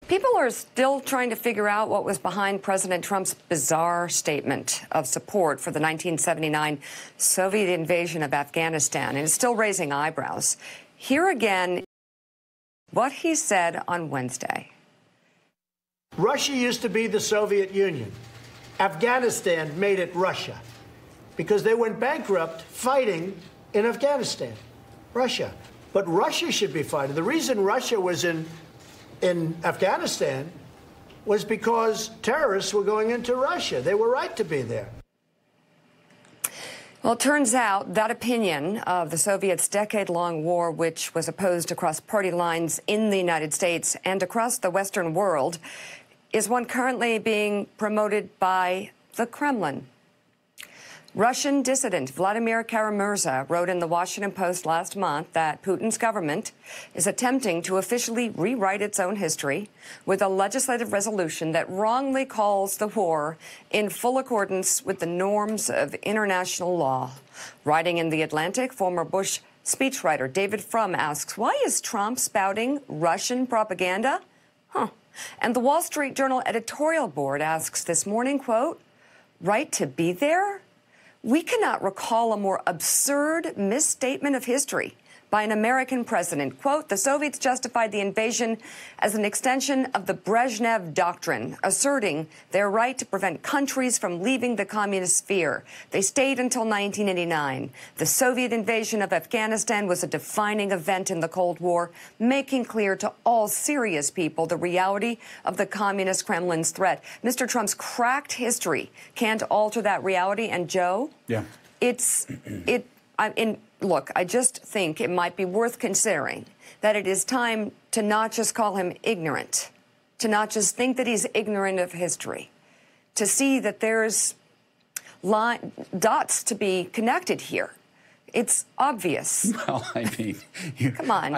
People are still trying to figure out what was behind President Trump's bizarre statement of support for the 1979 Soviet invasion of Afghanistan, and it's still raising eyebrows. Here again, what he said on Wednesday. Russia used to be the Soviet Union. Afghanistan made it Russia because they went bankrupt fighting in Afghanistan, Russia. But Russia should be fighting. The reason Russia was in Afghanistan was because terrorists were going into Russia. They were right to be there. Well, it turns out that opinion of the Soviets' decade-long war, which was opposed across party lines in the United States and across the Western world, is one currently being promoted by the Kremlin. Russian dissident Vladimir Kara-Murza wrote in the Washington Post last month that Putin's government is attempting to officially rewrite its own history with a legislative resolution that wrongly calls the war in full accordance with the norms of international law. Writing in The Atlantic, former Bush speechwriter David Frum asks, why is Trump spouting Russian propaganda? And the Wall Street Journal editorial board asks this morning, quote, right to be there? We cannot recall a more absurd misstatement of history by an American president. Quote, the Soviets justified the invasion as an extension of the Brezhnev Doctrine, asserting their right to prevent countries from leaving the communist sphere. They stayed until 1989. The Soviet invasion of Afghanistan was a defining event in the Cold War, making clear to all serious people the reality of the communist Kremlin's threat. Mr. Trump's cracked history can't alter that reality. And Joe, Look, I just think it might be worth considering that it is time to not just call him ignorant, to not just think that he's ignorant of history, to see that there's dots to be connected here. It's obvious. Well, I mean, come on.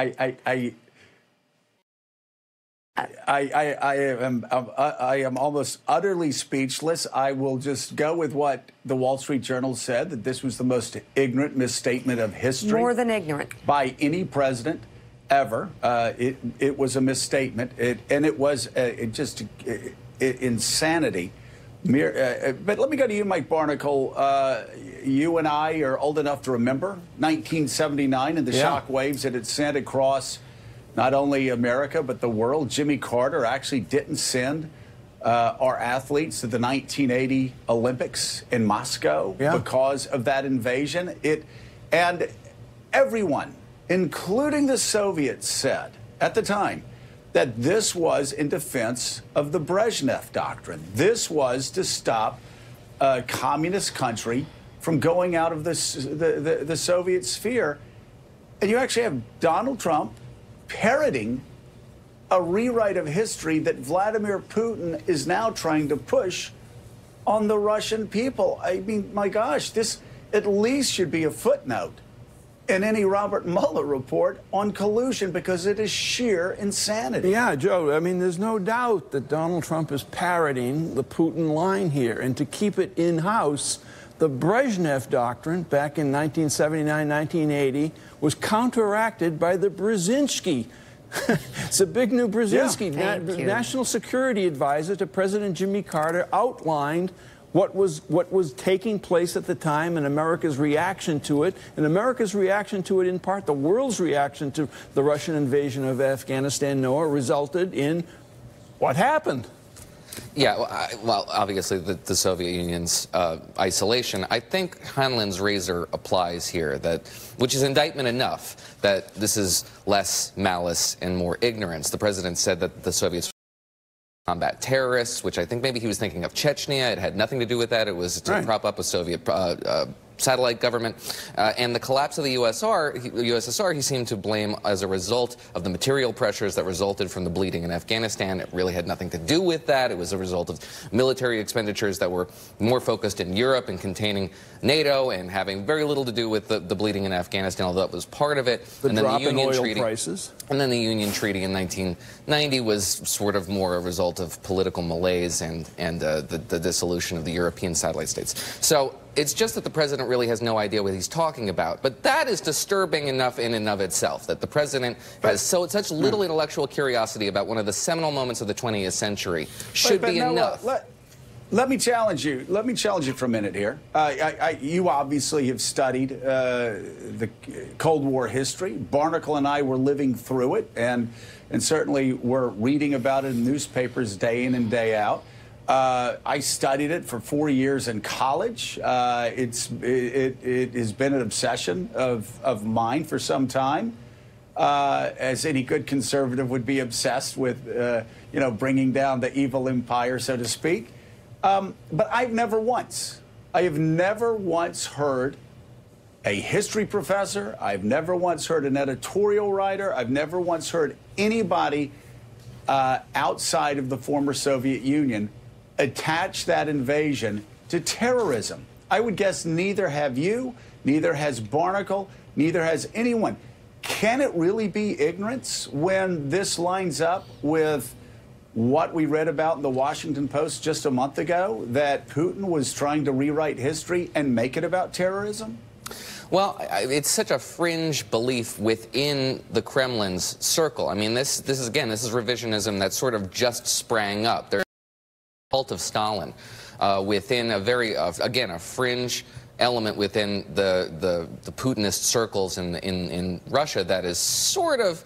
I am almost utterly speechless. I will just go with what the Wall Street Journal said, that this was the most ignorant misstatement of history. More than ignorant. By any president ever. It was a misstatement, and it was just insanity. But let me go to you, Mike Barnicle. You and I are old enough to remember 1979 and the shock waves that it sent across not only America, but the world. Jimmy Carter actually didn't send our athletes to the 1980 Olympics in Moscow because of that invasion. And everyone, including the Soviets, said at the time that this was in defense of the Brezhnev Doctrine. This was to stop a communist country from going out of the Soviet sphere. And you actually have Donald Trump parroting a rewrite of history that Vladimir Putin is now trying to push on the Russian people. I mean, my gosh, this at least should be a footnote in any Robert Mueller report on collusion, because it is sheer insanity. Yeah, Joe, I mean, there's no doubt that Donald Trump is parroting the Putin line here. And to keep it in-house, the Brezhnev Doctrine back in 1979, 1980 was counteracted by the Brzezinski. Zbigniew Brzezinski, National Security Advisor to President Jimmy Carter, outlined what was taking place at the time and America's reaction to it. And America's reaction to it, in part, the world's reaction to the Russian invasion of Afghanistan, Noah, resulted in what happened. Yeah, well, obviously the Soviet Union's isolation. I think Hanlon's razor applies here, which is indictment enough that this is less malice and more ignorance. The president said that the Soviets combat terrorists, which I think maybe he was thinking of Chechnya. It had nothing to do with that. It was to prop up a Soviet satellite government. And the collapse of the USSR, he seemed to blame as a result of the material pressures that resulted from the bleeding in Afghanistan. It really had nothing to do with that. It was a result of military expenditures that were more focused in Europe and containing NATO and having very little to do with the bleeding in Afghanistan, although that was part of it. And then the Union Treaty. Prices. And then the Union Treaty in 1990 was sort of more a result of political malaise and the dissolution of the European satellite states. So it's just that the president really has no idea what he's talking about. But that is disturbing enough in and of itself, that the president has such little intellectual curiosity about one of the seminal moments of the 20th century should be enough. Let me challenge you. Let me challenge you for a minute here. You obviously have studied the Cold War history. Barnacle and I were living through it, and certainly we're reading about it in newspapers day in and day out. I studied it for 4 years in college. It has been an obsession of mine for some time, as any good conservative would be obsessed with, bringing down the evil empire, so to speak. But I have never once heard a history professor, I've never once heard an editorial writer, I've never once heard anybody outside of the former Soviet Union attach that invasion to terrorism. I would guess neither have you, neither has Barnacle, neither has anyone. Can it really be ignorance when this lines up with what we read about in the Washington Post just a month ago, that Putin was trying to rewrite history and make it about terrorism? Well, it's such a fringe belief within the Kremlin's circle. I mean, this is revisionism that sort of just sprang up. There's a cult of Stalin within a very, again, a fringe element within the Putinist circles in Russia that is sort of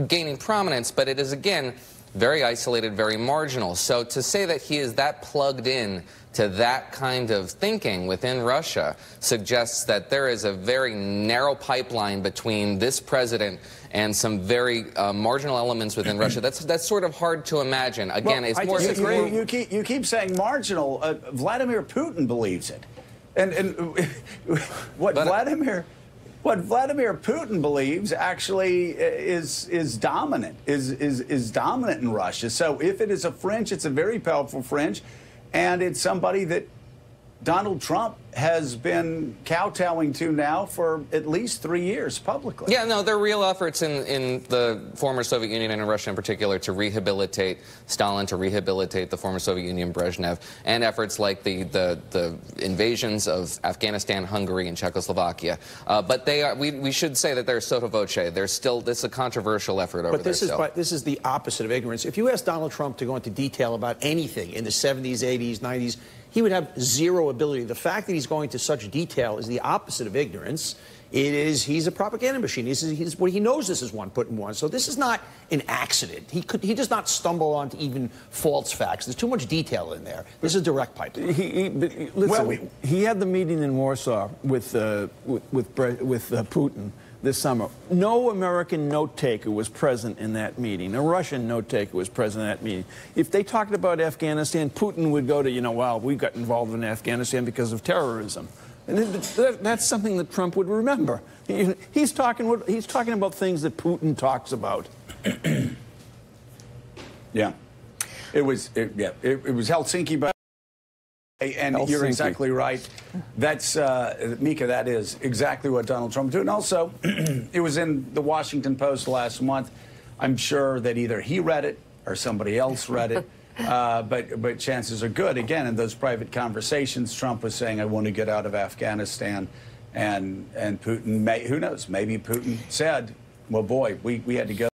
gaining prominence, but it is, again, very isolated, very marginal. So to say that he is that plugged in to that kind of thinking within Russia suggests that there is a very narrow pipeline between this president and some very marginal elements within Russia. That's sort of hard to imagine. Again, well, it's more... You keep saying marginal. Vladimir Putin believes it. And what Vladimir Putin believes actually is dominant, is dominant in Russia. So if it is a fringe, it's a very powerful fringe, and it's somebody that Donald Trump has been kowtowing to now for at least 3 years publicly. Yeah, no, there are real efforts in the former Soviet Union and in Russia in particular to rehabilitate Stalin, to rehabilitate the former Soviet Union, Brezhnev, and efforts like the invasions of Afghanistan, Hungary, and Czechoslovakia. But they are, we should say that they're sotto voce. They're still, this is a controversial effort over there. But this is the opposite of ignorance. If you ask Donald Trump to go into detail about anything in the 70s, 80s, 90s, he would have zero ability. The fact that he's going to such detail is the opposite of ignorance. He's a propaganda machine. He knows this is one put in one. So this is not an accident. He does not stumble onto even false facts. There's too much detail in there. This is a direct pipeline. He had the meeting in Warsaw with Putin this summer. No American note-taker was present in that meeting. A Russian note-taker was present in that meeting. If they talked about Afghanistan, Putin would go to, well, we got involved in Afghanistan because of terrorism. And that's something that Trump would remember. He's talking about things that Putin talks about. Yeah. It was Helsinki, but... And Helsinki. You're exactly right. That's, Mika, that is exactly what Donald Trump did. And also, it was in the Washington Post last month. I'm sure that either he read it or somebody else read it. But chances are good. Again, in those private conversations, Trump was saying, I want to get out of Afghanistan. And Putin, who knows, maybe Putin said, well, boy, we had to go.